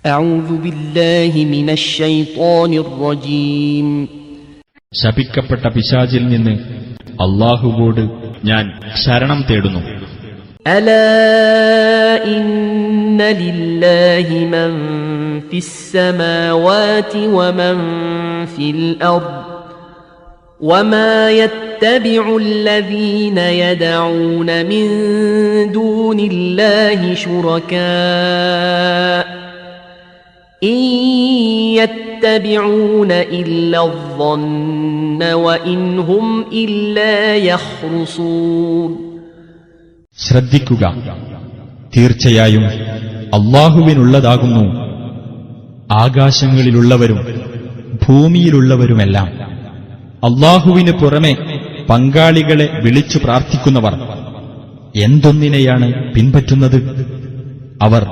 أعوذ بالله من الشيطان الرجيم ശപിക്കപ്പെട്ട പിശാചിൽ നിന്ന് അല്ലാഹുവോട് ഞാൻ ശരണം തേടുന്നു. ألا إن لله من في السماوات ومن في الأرض وما يتبع الذين يدعون من دون الله شركاء إن يتبعون إلا الظن وإن هم إلا يخرصون. ശ്രദ്ധിക്കുക, തീർച്ചയായും അല്ലാഹുവിനുള്ളതാകുന്നു ആകാശങ്ങളിലുള്ളവരും ഭൂമിയിലുള്ളവരുമെല്ലാം. അല്ലാഹുവിന് പുറമെ പങ്കാളികളെ വിളിച്ചു പ്രാർത്ഥിക്കുന്നവർ എന്തൊന്നിനെയാണ് പിൻപറ്റുന്നത്? അവർ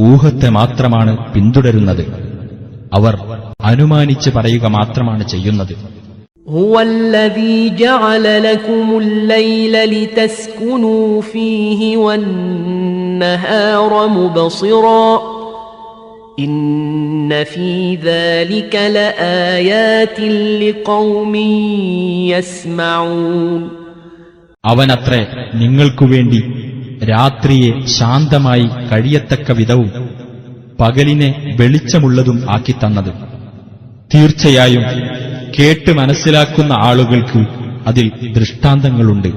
ഊഹത്തെ മാത്രമാണ് പിന്തുടരുന്നത്. അവർ അനുമാനിച്ച് പറയുക മാത്രമാണ് ചെയ്യുന്നത്. هو الذي جعل لكم الليل لتسكنوا فيه والنهار مبصرا إن في ذلك لآيات لقوم يسمعون. അവനത്രേ നിങ്ങൾക്കുവേണ്ടി രാത്രിയെ ശാന്തമായി കഴിയത്തക്ക വിധവും പകലിനെ വെളിച്ചമുള്ളതും ആക്കിത്തന്നത്. തീർച്ചയായും കേട്ട് മനസ്സിലാക്കുന്ന ആളുകൾക്ക് അതിൽ ദൃഷ്ടാന്തങ്ങളുണ്ട്.